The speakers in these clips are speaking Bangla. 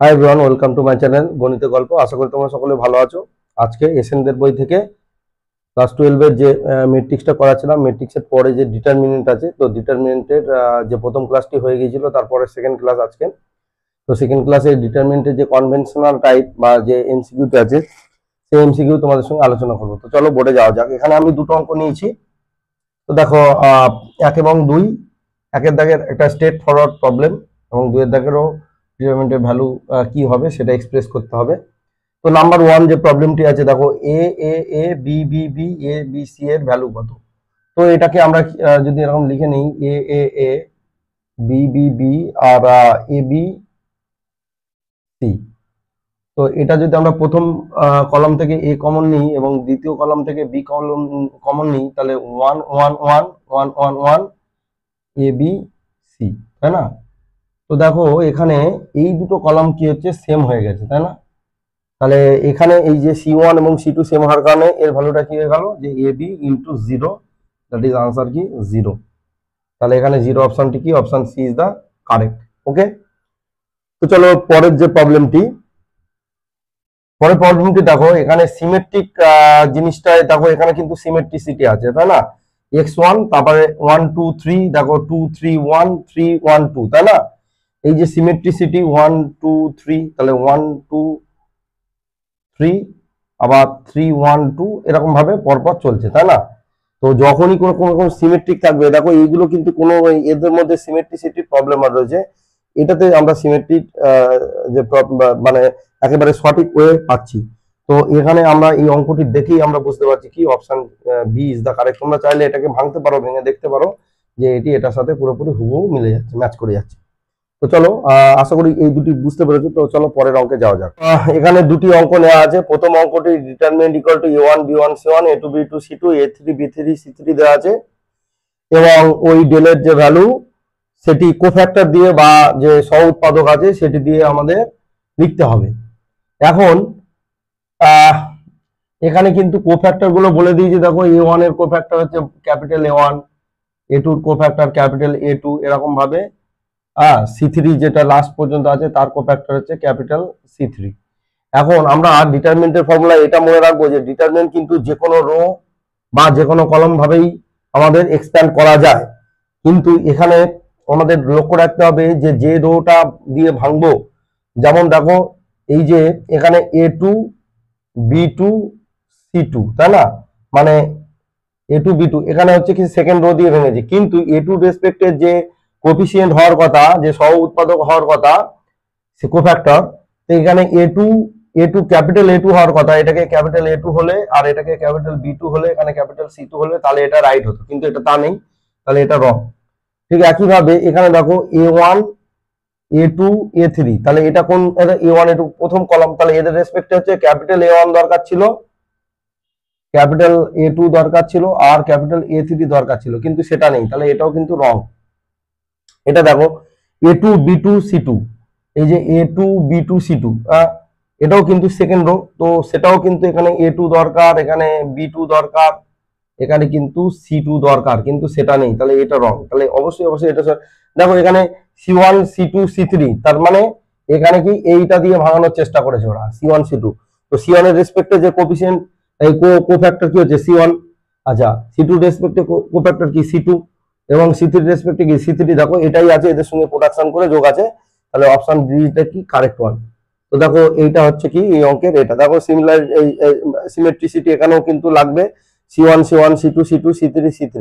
Hi everyone, welcome to my channel গণিত গল্প। আশা করি তোমরা সকলে ভালো আছো। আজকে এসএনদের বই থেকে ক্লাস 12 এর যে ম্যাট্রিক্সটা করাছিলাম, ম্যাট্রিক্সের পরে যে ডিটারমিনেন্ট আছে, তো ডিটারমিনেন্টের যে প্রথম ক্লাসটি হয়ে গিয়েছিল, তারপরে সেকেন্ড ক্লাস আজকে। তো সেকেন্ড ক্লাসে ডিটারমিনেন্টের যে কনভেনশনাল টাইপ বা যে এমসিকিউটা আছে, সেই এমসিকিউ তোমাদের সঙ্গে আলোচনা করবো। তো চলো বোর্ডে যাওয়া যাক। এখানে আমি দুটো অঙ্ক নিয়েছি। তো দেখো, 1 এবং 2, একের দাগের একটা স্ট্রেট ফরওয়ার্ড প্রবলেম এবং 2 এর দাগেরও ডিটারমিনেন্টের ভ্যালু কি হবে সেটা এক্সপ্রেস করতে হবে। তো নাম্বার 1 যে প্রবলেমটি আছে, দেখো এ এ A B B B A B C এর ভ্যালু কত। তো এটাকে আমরা যদি এরকম লিখে নিই, এ এ A B B B R A B C. তো এটা যদি আমরা প্রথম কলাম থেকে এ কমন নিই এবং দ্বিতীয় কলাম থেকে বি কমন নিই, তাহলে 1 1 1 1 1 1 এ বি সি, তাই না? তো দেখো এখানে এই দুটো কলাম কি হচ্ছে, সেম হয়ে গেছে, তাই না? তাহলে এখানে এই যে C1 এবং C2 সেম হওয়ার কারণে এর ভ্যালুটা কি হয়ে গেল, যে AB into 0, that is answer কি 0। তাহলে এখানে 0 অপশনটি কি, option C is the correct. Okay, তো চলো পরের যে প্রবলেমটি, দেখো এখানে সিমেট্রিক জিনিসটায় দেখো এখানে কিন্তু সিমেট্রিসিটি আছে, তাই না? x1 তারপরে 1 2 3, দেখো 2 3 1 3 1 2, তাই না? এই যে সিমেট্রিসিটি 1 2 3, তাহলে 1 2 3 আবার 3 1 2 এরকম ভাবে পরপর চলছে, তাই না? তো যখনই কোনো সিমেট্রিক থাকবে, দেখো এইগুলো কিন্তু কোনো এদের মধ্যে সিমেট্রিসিটির প্রবলেম রয়েছে। এটাতে আমরা সিমেট্রিক যে মানে একেবারে সঠিক ওয়ে পাচ্ছি। তো এখানে আমরা এই অঙ্কটি দেখেই আমরা বুঝতে পারছি কি option B is the correct. তোমরা চাইলে এটাকে ভাঙতে পারো, ভেঙে দেখতে পারো যে এটি এটার সাথে পুরোপুরি হুবহু মিলে যাচ্ছে, ম্যাচ করে যাচ্ছে। তো চলো, আশা করি এই দুটি বুঝতে পেরেছো। তো চলো পরের অঙ্কে যাওয়া যাক। এখানে দুটি অঙ্ক নেওয়া আছে। প্রথম অঙ্কটি determinant equal to a1 b1 c1 a2 b2 c2 a3 b3 c3 দেওয়া আছে এবং ওই ডেলের যে ভ্যালু সেটি কোফ্যাক্টর দিয়ে বা যে সহ উৎপাদক আছে সেটি দিয়ে আমাদের লিখতে হবে। এখন এখানে কিন্তু কোফ্যাক্টর গুলো বলে দিয়েছে। দেখো a1 এর কোফ্যাক্টর হচ্ছে ক্যাপিটাল a1, a2 এর কোফ্যাক্টর ক্যাপিটাল a2, এরকম ভাবে C3 যেটা লাস্ট পর্যন্ত আছে তার কোফ্যাক্টর হচ্ছে ক্যাপিটাল C3। এখন আমরা ডিটারমিনেন্টের ফর্মুলা এটা মনে রাখবো যে ডিটারমিনেন্ট কিন্তু যে কোনো রো বা যে কোনো কলম ভাবেই আমাদের এক্সপ্যান্ড করা যায়, কিন্তু এখানে আমাদের লক্ষ্য রাখতে হবে যে যে রোটা দিয়ে ভাঙবো, যেমন দেখো এই যে এখানে A2 B2 C2, তাই না? মানে A2 B2 এখানে হচ্ছে কি সেকেন্ড রো দিয়ে ভেঙেছে, কিন্তু A2 রেসপেক্টে যে কোফিসিয়েন্ট হওয়ার কথা, যে সহ উৎপাদক হওয়ার কথা, সে কোফ্যাক্টর, তো এখানে A2 ক্যাপিটাল A2 হওয়ার কথা, এটাকে ক্যাপিটাল A2 হলে আর এটাকে ক্যাপিটাল B2 হলে, এখানে ক্যাপিটাল C2 হলে, তাহলে এটা রাইট হতো, কিন্তু এটা তা নেই, তাহলে এটা রং। ঠিক একইভাবে এখানে দেখো A1 A2 A3, তাহলে এটা কোন, A1 A2 প্রথম কলাম, তাহলে এদের রেসপেক্টে হচ্ছে ক্যাপিটাল A1 দরকার ছিল, ক্যাপিটাল A2 দরকার ছিল আর ক্যাপিটাল A3 দরকার ছিল, কিন্তু সেটা নেই, তাহলে এটাও কিন্তু রং। এটা দেখো A2 B2 C2, এই যে A2 B2 C2, এটাও কিন্তু সেকেন্ড রো, তো সেটাও কিন্তু এখানে A2 দরকার, এখানে B2 দরকার, এখানে কিন্তু C2 দরকার, কিন্তু সেটা নেই, তাহলে এটা রং। তাহলে অবশ্যই এটা দেখো এখানে C1 C2 C3, তার মানে এখানে কি এইটা দিয়ে ভাঙানোর চেষ্টা করেছে ওরা, C1 C2। তো C1 এর রেসপেক্টে যে কোফিসিয়েন্ট এই কোফ্যাক্টর কি হচ্ছে C1, আচ্ছা C2 রেসপেক্টে কোফ্যাক্টর কি C2 এবং C3 রেসপেক্টে কি C3। দেখো এটাই আছে, এদের সঙ্গে প্রোডাকশন করে যোগ আছে, তাহলে অপশন ডিটা কি কারেক্ট ওয়ান। তো দেখো এইটা হচ্ছে কি এই অঙ্কের এটা। দেখো সিমিলার এই সিমেট্রিসিটি এখানেও কিন্তু লাগবে, C1 C1 C2 C2 C3 C3।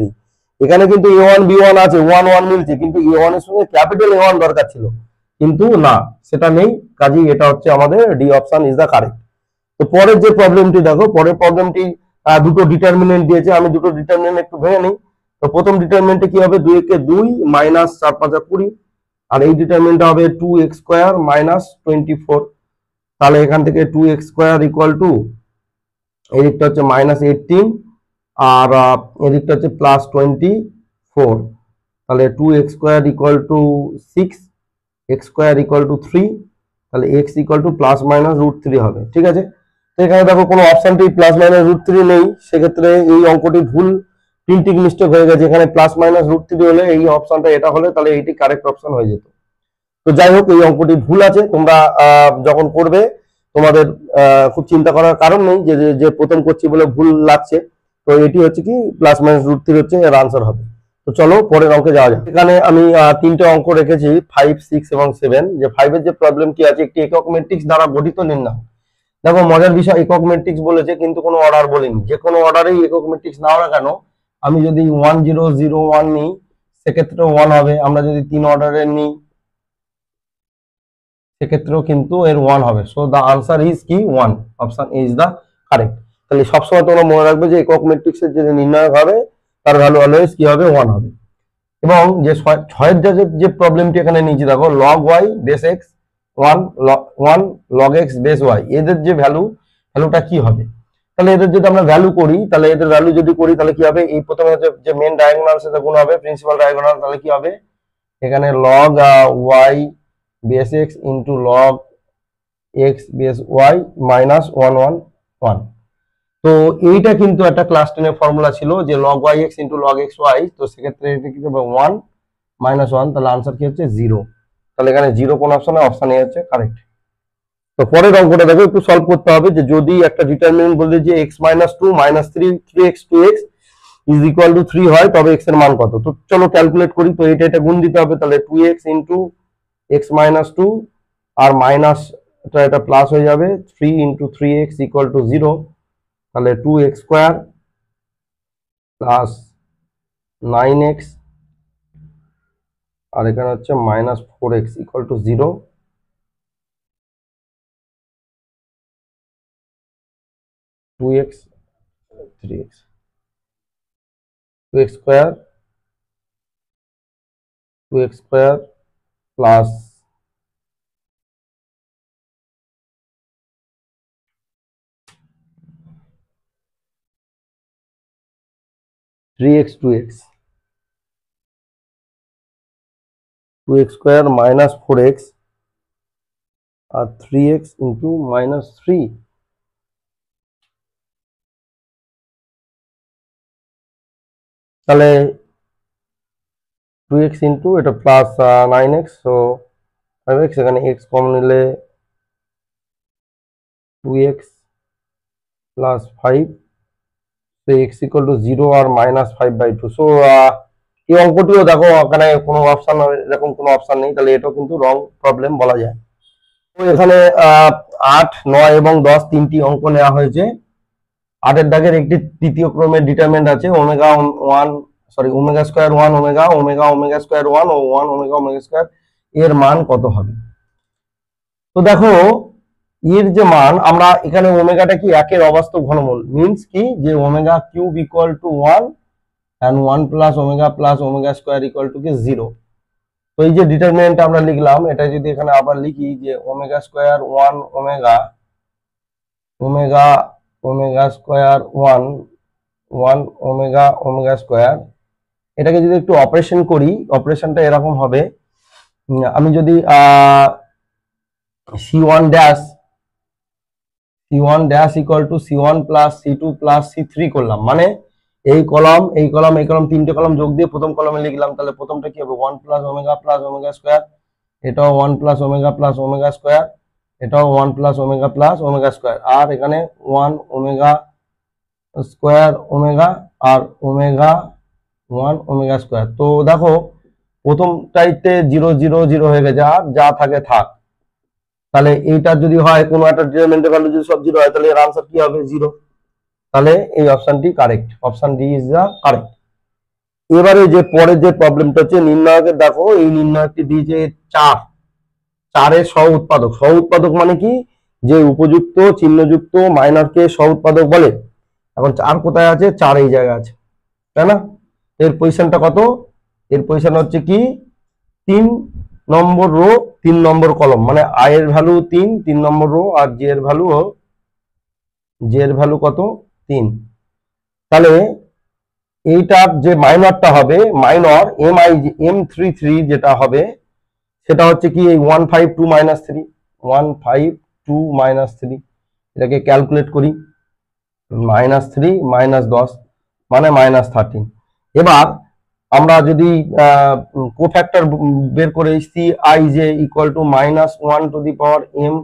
এখানে কিন্তু A1 B1 আছে, 1 1 মিলছে, কিন্তু A1 এর সঙ্গে ক্যাপিটাল A1 দরকার ছিল, কিন্তু না, সেটা নেই, কাজেই এটা হচ্ছে আমাদের D option is the correct. তো পরের যে প্রবলেমটি দেখো, পরের প্রবলেমটি দুটো ডিটারমিনেন্ট দিয়েছে, আমি দুটো ডিটারমিনেন্ট একটু ভেঙে নিই। তো প্রথম ডিটারমিনেন্টে কি হবে, 2 কে 2 মাইনাস 4 5 20, আর এই ডিটারমিনেন্টটা হবে 2x স্কয়ার মাইনাস 24। তাহলে এখান থেকে 2x স্কয়ার ইকুয়াল টু এদিকটা হচ্ছে মাইনাস 18 আর এদিকটা হচ্ছে প্লাস 24। তাহলে 2x square equal to 6, x square equal to 3, তাহলে x equal two plus minus √3 হবে। ঠিক আছে, তো এখানে দেখো কোনো অপশনটি প্লাস মাইনাস √3 নেই, সেক্ষেত্রে এই অঙ্কটি ভুল, প্রিন্টিং মিস্টেক হয়ে গেছে। এখানে প্লাস মাইনাস √3 হলে এই অপশনটা এটা হলে তাহলে এইটি কারেক্ট অপশন হয়ে যেত। তো যাই হোক, এই অঙ্কটি ভুল আছে। তোমরা যখন করবে তোমাদের খুব চিন্তা করার কারণ নেই যে যে প্রথম করছি বলে ভুল লাগছে। তো এটি হচ্ছে কি +-√3 হচ্ছে এর আনসার হবে। তো চলো পরের অঙ্কে যাওয়া যাক। এখানে আমি তিনটে অঙ্ক রেখেছি 5, 6 এবং 7। যে 5 এর যে প্রবলেম কি আছে, একটি একক ম্যাট্রিক্স দ্বারা গঠিত নির্ণয়। দেখো মজার বিষয়, একক ম্যাট্রিক্স বলেছে কিন্তু কোনো অর্ডার বলেনি। যে কোনো অর্ডারেই একক ম্যাট্রিক্স নাও না কেন, আমি যদি 1 0 0 1 নিই সেক্ষেত্রেও 1 হবে। আমরা যদি 3 অর্ডারের নিই সেক্ষেত্রেও কিন্তু এর 1 হবে। সো দা আনসার ইজ কি 1, option A is the correct. তাহলে সবসময় তোমরা মনে রাখবে যে একক ম্যাট্রিক্সের যে নির্ণায়ক হবে তার ভ্যালু অলওয়েজ কি হবে, 1 হবে। এবং যে 6 এর জায়গায় যে প্রবলেমটি এখানে নিয়েছি দেখো, log y base x 1 log x base y, এদের যে ভ্যালুটা কি হবে। তাহলে এদের যদি আমরা ভ্যালু করি, তাহলে এদের ভ্যালু যদি করি তাহলে কি হবে, এই প্রথমে যে মেন ডায়াগোনাল সেটা গুণ হবে প্রিন্সিপাল ডায়াগোনাল। তাহলে কি হবে, এখানে log y base x into log x base y minus 1 1 1। তো এইটা কিন্তু একটা ক্লাস 10 এর ফর্মুলা ছিল যে log yx into log xy। তো সেক্ষেত্রে এটা কি হবে 1 মাইনাস 1, তাহলে আনসার কি হচ্ছে 0। তাহলে এখানে 0 কোন অপশনে, অপশন এ হচ্ছে কারেক্ট। তো পরের অঙ্কটা দেখো, একটু সলভ করতে হবে যে যদি একটা ডিটারমিনেন্ট বলে যে x - 2 - 3 3x 2x is equal to 3 হয় তবে x এর মান কত। তো চলো ক্যালকুলেট করি। তো এটা গুণ দিতে হবে, তাহলে 2x ইন্টু x - 2 আর মাইনাস এটা প্লাস হয়ে যাবে 3 ইন্টু 3x ইকুয়াল টু 0। তাহলে 2x স্কোয়ার প্লাস 9x আর এখানে হচ্ছে -4x equal to 0। 2x 3x 2x square plus 3x 2x square -4x আর 3x ইন্টু -3। তাহলে 2x ইন্টু এটা প্লাস 9x, সো 5x, এখানে x কম নিলে 2x প্লাস 5, তো x ইকুয়াল টু 0 আর -5/2। সো এই অঙ্কটিও দেখো এখানে কোনো অপশন, এরকম কোনো অপশন নেই, তাহলে এটাও কিন্তু রং প্রবলেম বলা যায়। তো এখানে 8, 9 এবং 10 তিনটি অঙ্ক নেওয়া হয়েছে। 8 এর দাগের একটি তৃতীয় ক্রমের ডিটারমিনেন্ট আছে ওমেগা স্কয়ার 1 ওমেগা স্কয়ার 1 ও 1 ওমেগা স্কয়ার, এর মান কত হবে। তো দেখো এর যে মান, আমরা এখানে ওমেগাটা কি একের অবাস্তব ঘনমূল, মিন্স কি যে omega cube equal to 1 and 1 plus omega square equal to কি 0। তো এই যে ডিটারমিনেন্টটা আমরা লিখলাম, এটা যদি এখানে আবার লিখি যে omega square 1 omega square 1 omega square, এটাকে যদি একটু অপারেশন করি, অপারেশনটা এরকম হবে। আমি যদি c1 dash equal to c1 plus c2 plus c3 করলাম, মানে এই কলাম তিনটে কলাম যোগ দিয়ে প্রথম কলামে লিখলাম। তাহলে প্রথমটা কি হবে 1 প্লাস ওমেগা স্কয়ার, এটাও 1 প্লাস ওমেগা স্কয়ার, এটাও 1 প্লাস ওমেগা স্কয়ার, আর এখানে 1 ওমেগা স্কয়ার ওমেগা আর ওমেগা 1 ওমেগা স্কয়ার। তো দেখো প্রথমটাইতে 0 0 0 হয়ে গেছে, আর যা থাকে থাক। তাহলে এইটা যদি হয় কোনো একটা ডিটারমিনেন্টের ভ্যালু যদি সব 0 হয় তাহলে এর আনসার কি হবে 0। তাহলে এই অপশনটি correct, option D is the correct. এবারে যে পরের যে প্রবলেমটা হচ্ছে নির্ণায়কের, দেখো এই নির্ণায়কটি দিয়েছে 4 এর সহ উৎপাদক মানে কি, যে উপযুক্ত চিহ্নযুক্ত মাইনরকে সহ উৎপাদক বলে। এখন 4 কোথায় আছে, 4 এই জায়গায় আছে, তাই না। এর পজিশনটা কত, এর পজিশন হচ্ছে কি 3 নম্বর রো 3 নম্বর কলম, মানে আই এর ভ্যালু 3 নম্বর রো, আর জে এর ভ্যালু কত 3। তাহলে এইটার যে মাইনরটা হবে, মাইনর M33 যেটা হবে সেটা হচ্ছে কি এই 152 - 3 এটাকে ক্যালকুলেট করি, -3 - 10 মানে -13। এবার আমরা যদি কোফ্যাক্টর বের করে C I J equal to -1 to the power m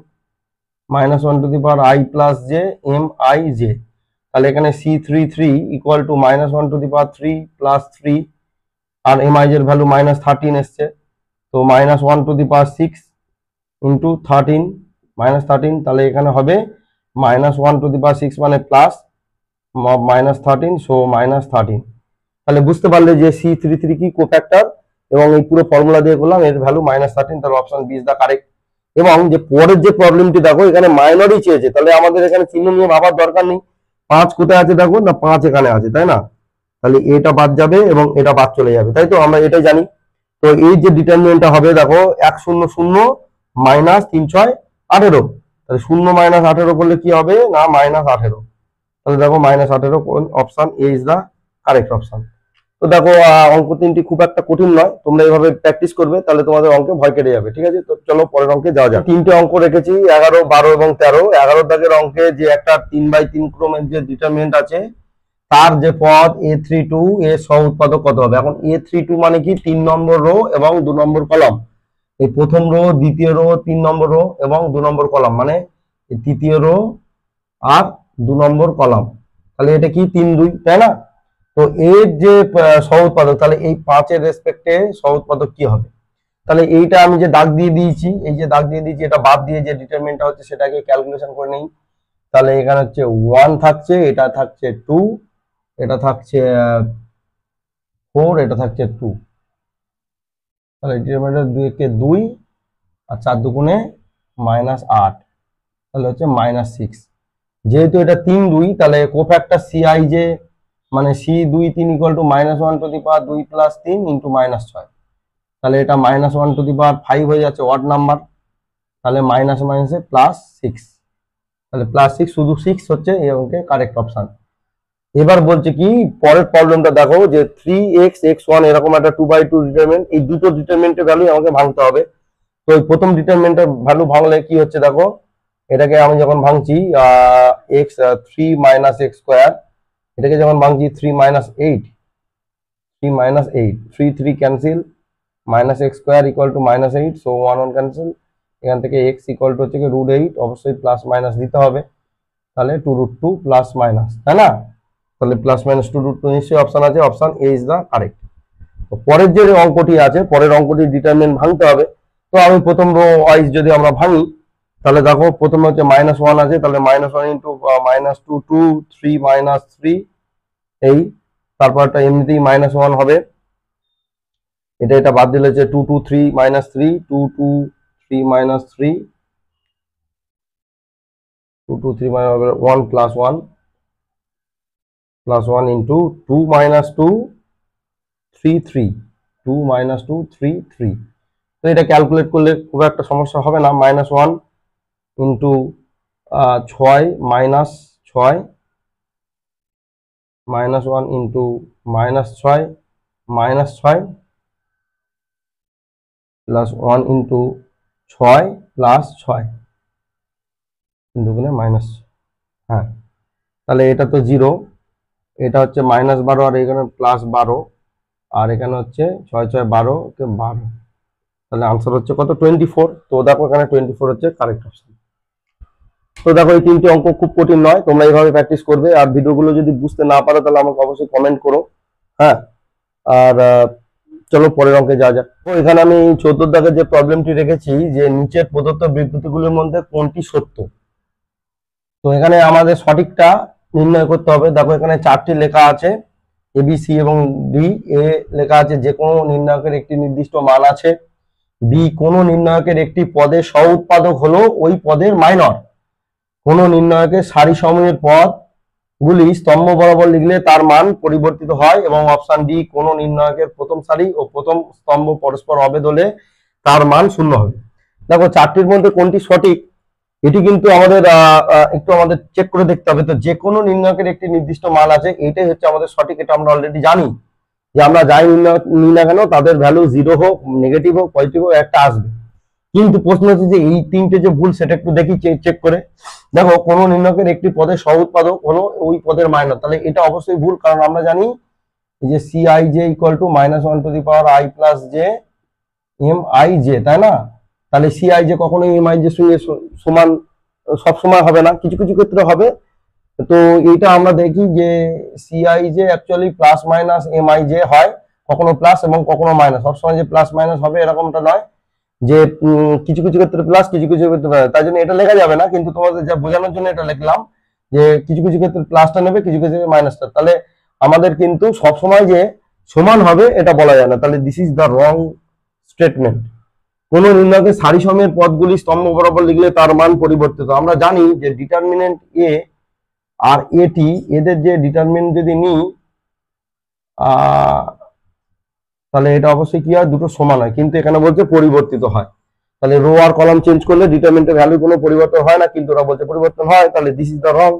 -1 to the power i plus J M I J, তাহলে এখানে C33 equal to -1 to the power 3 plus 3 আর এম আই এর ভ্যালু -13 এসছে, তো -1 টু দি পাওয়ার 6 ইন্টু 13 -13, তাহলে এখানে হবে -1 টু দি পাওয়ার 6 মানে প্লাস -13, সো -13। তাহলে বুঝতে পারলে যে C33 কি কোফ্যাক্টর, এবং এই পুরো ফর্মুলা দিয়ে করলাম, এর ভ্যালু -13, তাহলে option B is the correct. এবং যে পরের যে প্রবলেমটি দেখো এখানে মাইনরই চেয়েছে, তাহলে আমাদের এখানে চিহ্ন নিয়ে ভাবার দরকার নেই। 5 কোথায় আছে দেখো না, 5 এখানে আছে, তাই না? তাহলে এটা বাদ যাবে এবং এটা বাদ চলে যাবে, তাই তো আমরা এটাই জানি। তো এই যে ডিটারমিনেন্টটা হবে দেখো 100 -3 6 18, তাহলে 0 -18 করলে কি হবে না -18, তাহলে দেখো -18, option A is the correct option. তো দেখো অঙ্ক তিনটি খুব একটা কঠিন নয়, তোমরা এইভাবে প্র্যাকটিস করবে তাহলে তোমাদের অঙ্কে ভয় কেটে যাবে, ঠিক আছে? তো চলো পরের অঙ্কে যাওয়া যাক। তিনটে অঙ্ক রেখেছি 11 12 এবং 13। 11 দাগের অঙ্কে যে একটা 3/3 ক্রমের যে ডিটারমিনেন্ট আছে তার যে পদ A32 এর সহ উৎপাদক কত হবে। এখন A32 মানে কি 3 নম্বর রো এবং 2 নম্বর কলাম, এই প্রথম রো, দ্বিতীয় রো, 3 নম্বর রো এবং 2 নম্বর কলাম, মানে এই তৃতীয় রো আর 2 নম্বর কলাম, তাহলে এটা কি 3 2, তাই না? তো এর যে সহ উৎপাদক, তাহলে এই 5 এর রেসপেক্টে সহ উৎপাদক কি হবে। তাহলে এইটা আমি যে দাগ দিয়ে দিয়েছি, এই যে দাগ দিয়ে দিয়েছি, এটা বাদ দিয়ে যে ডিটারমিনেন্টটা হচ্ছে সেটাকে ক্যালকুলেশন করে নেই। তাহলে এখানে হচ্ছে 1 থাকছে, এটা থাকছে 2, এটা থাকছে 4, এটা থাকছে 2, তাহলে ডিটারমিনেন্ট 2 কে 2 আর 4 দুগুণে -8, তাহলে হচ্ছে -6। যেহেতু এটা 3 2, তাহলে কোফ্যাক্টর সিআই যে মানে C23 equal to -1 to the power 2 plus 3 into -6, তাহলে এটা -1 টু দি পাওয়ার 5 হয়ে যাচ্ছে অড নাম্বার, তাহলে মাইনাস মাইনাসে +6, তাহলে +6, শুধু 6 হচ্ছে এই অঙ্কে কারেক্ট অপশন। এবার বলছে কি পরের প্রবলেমটা দেখো যে 3x x1 এরকম একটা 2/2 ডিটারমিনেন্ট, এই দুটো ডিটারমিনেন্টের ভ্যালু আমাকে ভাঙতে হবে। তো এই প্রথম ডিটারমিনেন্টের ভ্যালু ভাঙলে কি হচ্ছে দেখো, এটাকে আমি যখন ভাঙছি x 3 - x স্কয়ার, এটাকে যখন ভাঙছি 3 - 8, 3 - 8, 3 3 cancel, -x square equal to -8, so 1 1 cancel, এখান থেকে x ইকুয়াল টু হচ্ছে √8, অবশ্যই প্লাস মাইনাস দিতে হবে, তাহলে 2√2 প্লাস মাইনাস, তাই না? তাহলে +-2√2 নিশ্চয়ই অপশন আছে, option A is the correct. তো পরের যে অঙ্কটি আছে, পরের অঙ্কটি ডিটারমিনেন্ট ভাঙতে হবে। তো আমি প্রথম রো ওয়াইজ যদি আমরা ভাঙি, তাহলে দেখো প্রথমে হচ্ছে -1 আছে, তাহলে -1 ইন্টু -2 2 3 -3, এই তারপরটা এমনিতেই -1 হবে, এটা বাদ দিলে হচ্ছে 2 2 3 -3 2 2 3 -3 2 2 3 1 + 1 ইন্টু 2 - 2 3 3 2 - 2 3 3। তো এটা ক্যালকুলেট করলে খুব একটা সমস্যা হবে না। -1 into 6 -6 -1 into -6 -6 plus 1 into 6 plus 6 দুগুণে মাইনাস, হ্যাঁ, তাহলে এটা তো 0, এটা হচ্ছে -12 আর এখানে +12, আর এখানে হচ্ছে 6 6 12 কে 12, তাহলে আনসার হচ্ছে কত 24। তো দেখো এখানে 24 হচ্ছে কারেক্ট অপশন। তো দেখো এই তিনটি অঙ্ক খুব কঠিন নয়, তোমরা এইভাবে প্র্যাকটিস করবে, আর ভিডিওগুলো যদি বুঝতে না পারো তাহলে আমাকে অবশ্যই কমেন্ট করো, হ্যাঁ। আর চলো পরের অঙ্কে যাওয়া যাক। তো এখানে আমি 14 দাগের যে প্রবলেমটি রেখেছি যে নিচের প্রদত্ত বিবৃতিগুলির মধ্যে কোনটি সত্য। তো এখানে আমাদের সঠিকটা নির্ণয় করতে হবে। দেখো এখানে 4টি লেখা আছে, এ বি সি এবং ডি। এ লেখা আছে যে কোনো নির্ণায়কের একটি নির্দিষ্ট মান আছে। বি, কোনো নির্ণায়কের একটি পদের সহ উৎপাদক হলো ওই পদের মাইনর। কোনো নির্ণায়কের সারি সমূহের পদ গুলি স্তম্ভ বরাবর লিখলে তার মান পরিবর্তিত হয়। এবং অপশন ডি, কোনো নির্ণায়কের প্রথম সারি ও প্রথম স্তম্ভ পরস্পর অভেদ হলে তার মান 0 হবে। দেখো 4টির মধ্যে কোনটি সঠিক এটি কিন্তু আমাদের একটু আমাদের চেক করে দেখতে হবে। তো যে কোনো নির্ণায়কের একটি নির্দিষ্ট মান আছে, এটাই হচ্ছে আমাদের সঠিক, এটা আমরা অলরেডি জানি যে আমরা যাই নিই না কেন তাদের ভ্যালু 0 হোক, নেগেটিভ হোক, পজিটিভ হোক, একটা আসবে। কিন্তু প্রশ্ন হচ্ছে যে এই তিনটে যে ভুল সেটা একটু দেখি চেক করে। দেখো কোনো নির্ণায়কের একটি পদের সহ উৎপাদক হলো ওই পদের মাইনর, তাহলে এটা অবশ্যই ভুল, কারণ আমরা জানি এই যে CIJ equal to -1 to the power I plus J MIJ, তাই না? তাহলে CIJ কখনোই MIJ সঙ্গে সমান সব সময় হবে না, কিছু কিছু ক্ষেত্রে হবে। তো এইটা আমরা দেখি যে CIJ actually plus minus MIJ হয়, কখনো প্লাস এবং কখনো মাইনাস, সবসময় যে প্লাস মাইনাস হবে এরকমটা নয়, যে কিছু কিছু ক্ষেত্রে প্লাস কিছু কিছু ক্ষেত্রে মাইনাস। তাই জন্য এটা লেখা যাবে না, কিন্তু তোমাদের যা বোঝানোর জন্য এটা লিখলাম যে কিছু কিছু ক্ষেত্রে প্লাসটা নেবে, কিছু কিছু মাইনাসটা। তাহলে আমাদের কিন্তু সবসময় যে সমান হবে এটা বলা যায় না, তাহলে this is the wrong statement. কোন নির্ণয়কে সারি সময়ের পদগুলি স্তম্ভ বরাবর লিখলে তার মান পরিবর্তিত। আমরা জানি যে ডিটারমিনেন্ট এ আর এটি, এদের যে ডিটারমিনেন্ট যদি নিই তাহলে এটা অবশ্যই কি হয়, দুটো সমান হয়, কিন্তু এখানে বলছে পরিবর্তিত হয়। তাহলে রো আর কলাম চেঞ্জ করলে ডিটারমিনেন্টের ভ্যালু কোনো পরিবর্তন হয় না, কিন্তু ওরা বলছে পরিবর্তন হয়, তাহলে দিস ইজ দ্য রং।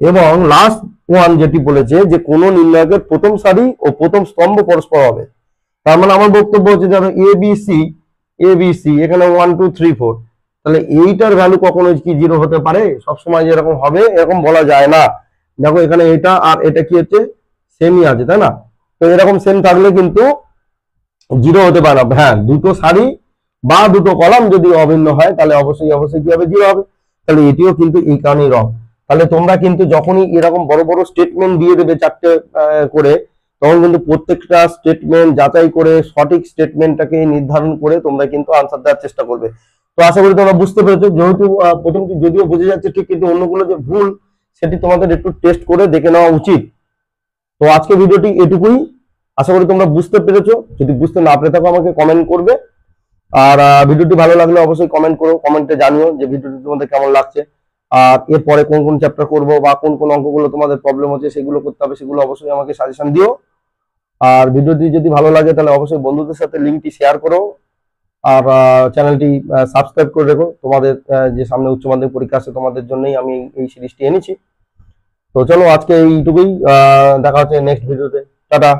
এবং লাস্ট ওয়ান যেটি বলেছে যে কোন নির্ণয়কের প্রথম সারি ও প্রথম স্তম্ভ পরস্পর হবে। তার মানে আমার বক্তব্য হচ্ছে ধরো এবিসি এখানে 1 2 3 4, তাহলে এইটার ভ্যালু কখনো কি 0 হতে পারে? সবসময় যেরকম হবে এরকম বলা যায় না। দেখো এখানে এটা আর এটা কি হচ্ছে, সেমই আছে, তাই না? তো এরকম সেম থাকলে কিন্তু 0 হতে পারে না। হ্যাঁ, দুটো সারি বা দুটো কলাম যদি অভিন্ন হয় তাহলে অবশ্যই অবশ্যই কি হবে, 0 হবে। তাহলে এটিও কিন্তু এই কারণেই রং। তাহলে তোমরা কিন্তু যখনই এরকম বড় বড় স্টেটমেন্ট দিয়ে দেবে চারটে করে, তখন কিন্তু প্রত্যেকটা স্টেটমেন্ট যাচাই করে সঠিক স্টেটমেন্টটাকে নির্ধারণ করে তোমরা কিন্তু আনসার দেওয়ার চেষ্টা করবে। তো আশা করি তোমরা বুঝতে পেরেছো, যেহেতু প্রথমটি যদিও বোঝা যাচ্ছে ঠিক, কিন্তু অন্যগুলো যে ভুল সেটি তোমাদের একটু টেস্ট করে দেখে নেওয়া উচিত। তো আজকে ভিডিওটি এটুকুই, আশা করি তোমরা বুঝতে পেরেছো। যদি বুঝতে না পেরে থাকো আমাকে কমেন্ট করবে, আর ভিডিওটি ভালো লাগলে অবশ্যই কমেন্ট করো, কমেন্টে জানিও যে ভিডিওটি তোমাদের কেমন লাগছে, আর এরপরে কোন কোন চ্যাপ্টার করবো বা কোন কোন অঙ্কগুলো তোমাদের প্রবলেম হচ্ছে সেগুলো করতে হবে, সেগুলো অবশ্যই আমাকে সাজেশন দিও। আর ভিডিওটি যদি ভালো লাগে তাহলে অবশ্যই বন্ধুদের সাথে লিঙ্কটি শেয়ার করো, আর চ্যানেলটি সাবস্ক্রাইব করে রেখো। তোমাদের যে সামনে উচ্চ মাধ্যমিক পরীক্ষা আছে তোমাদের জন্যই আমি এই সিরিজটি এনেছি। তো চলো আজকে এইটুকুই, দেখা হচ্ছে নেক্সট ভিডিওতে। টাটা।